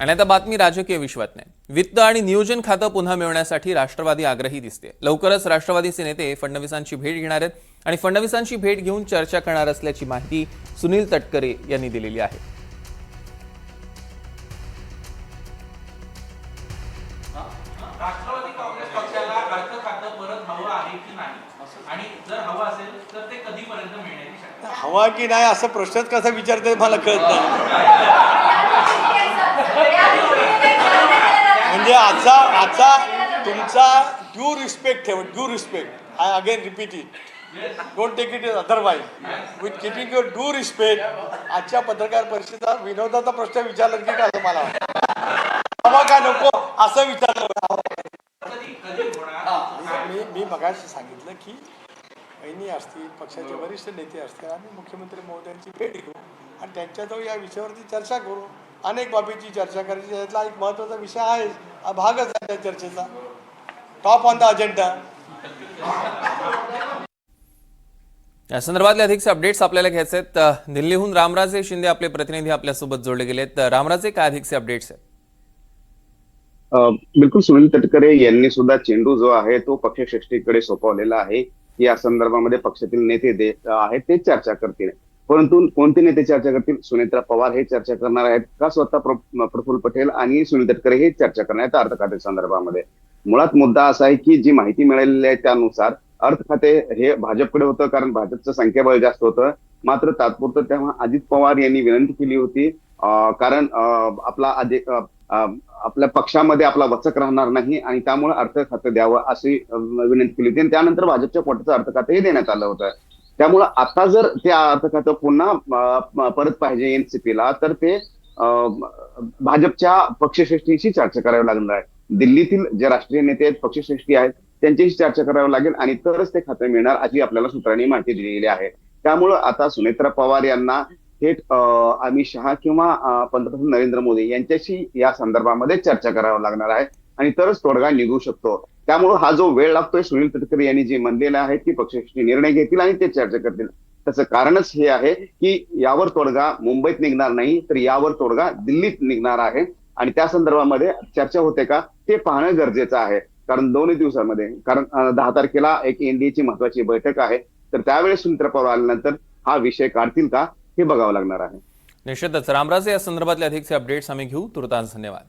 आणि आता बातमी राजकीय विश्वात नाही। वित्त आणि नियोजन खातं पुन्हा मिळवण्यासाठी राष्ट्रवादी आग्रही दिसते। लवकरच राष्ट्रवादीचे नेते फडणवीसांची भेट घेणार आहेत आणि फडणवीसांची भेट घेऊन चर्चा करणार असल्याची माहिती सुनील तटकरे यांनी दिलेली आहे। राष्ट्रवादी काँग्रेस पक्षाला अर्थ खातं परत हवं आहे की नाही आणि जर हवं असेल तर ते कधीपर्यंत मिळण्याची शक्यता आहे? हवा की नाही असं प्रश्नच कसा विचारते मला कळत नाही। म्हणजे आजचा तुमचा ड्यू रिस्पेक्ट ठेवा, due respect. I again repeat it, don't take it is otherwise, with keeping your due respect. आजच्या पत्रकार परिषदेचा विनोदाचा प्रश्न विचारला की काय मला हवा का नको असं विचारलं। मी मगाशी सांगितलं की बहिणी असतील, पक्षाचे वरिष्ठ नेते असतील, आम्ही मुख्यमंत्री महोदयांची भेट घेऊ आणि त्यांच्याजवळ या विषयावरती चर्चा करू। अनेक बाबीची चर्चा करायची, त्यातला एक महत्त्वाचा विषय आहे, हा भागच आहे त्या चर्चेचा, टॉप ऑन द अजेंडा। या संदर्भातले अधिकचे अपडेट्स आपल्याला घ्यायचे आहेत। दिल्लीहून रामराजे शिंदे आपले प्रतिनिधी आपल्यासोबत जोडले गेलेत। रामराजे, काय अधिकचे अपडेट्स आहेत? बिलकुल, सुनील तटकरे यांनी सुद्धा चेंडू जो आहे तो पक्षश्रेष्ठीकडे सोपवलेला आहे की या संदर्भामध्ये पक्षातील नेते आहेत ते चर्चा करतील। परंतु कोणते नेते चर्चा करतील? सुनेत्रा पवार हे चर्चा करणार आहेत का स्वतः प्रफुल्ल पटेल आणि सुनील तटकरे हे चर्चा करणार आहेत अर्थ खाते संदर्भामध्ये? मुळात मुद्दा असा आहे की जी माहिती मिळालेली आहे त्यानुसार अर्थ खाते हे भाजपकडे होतं, कारण भाजपचं संख्याबळ जास्त होतं। मात्र तात्पुरतं तेव्हा अजित पवार यांनी विनंती केली होती, कारण आपल्या पक्षामध्ये आपला वचक राहणार नाही आणि त्यामुळे अर्थ खातं द्यावं अशी विनंती केली होती आणि त्यानंतर भाजपच्या कोट्याचं अर्थ खातंही देण्यात आलं होतं। त्यामुळं आता जर ते अर्थ खातं पुन्हा परत पाहिजे एनसीपीला, तर ते भाजपच्या पक्षश्रेष्ठींशी चर्चा करावी लागणार आहे। दिल्लीतील जे राष्ट्रीय नेते आहेत, पक्षश्रेष्ठी आहेत, त्यांच्याशी चर्चा करावी लागेल आणि तरच ते खातं मिळणार अशी आपल्याला सूत्रांनी माहिती दिलेली आहे। त्यामुळं आता सुनेत्रा पवार यांना थेट अमित शहा किंवा पंतप्रधान नरेंद्र मोदी यांच्याशी या संदर्भामध्ये चर्चा करावी लागणार आहे आणि तरच तोडगा निघू शकतो। त्यामुळे हा जो वेळ लागतोय, सुनील तटकरे यांनी जे म्हणलेलं आहे की पक्षश्रेष्ठी निर्णय घेतील आणि ते चर्चा करतील, त्याचं कारणच हे आहे की यावर तोडगा मुंबईत निघणार नाही, तर यावर तोडगा दिल्लीत निघणार आहे आणि त्या संदर्भामध्ये चर्चा होते का ते पाहणं गरजेचं आहे। कारण 2 दिवसामध्ये, कारण 10 तारखेला एक एनडीएची महत्वाची बैठक आहे, तर त्यावेळेस सुनीत्रा पवार आल्यानंतर हा विषय काढतील का हे बघावं लागणार आहे। निश्चितच रामराजे, या संदर्भातले अधिकचे अपडेट्स आम्ही घेऊ। तुर्तास धन्यवाद।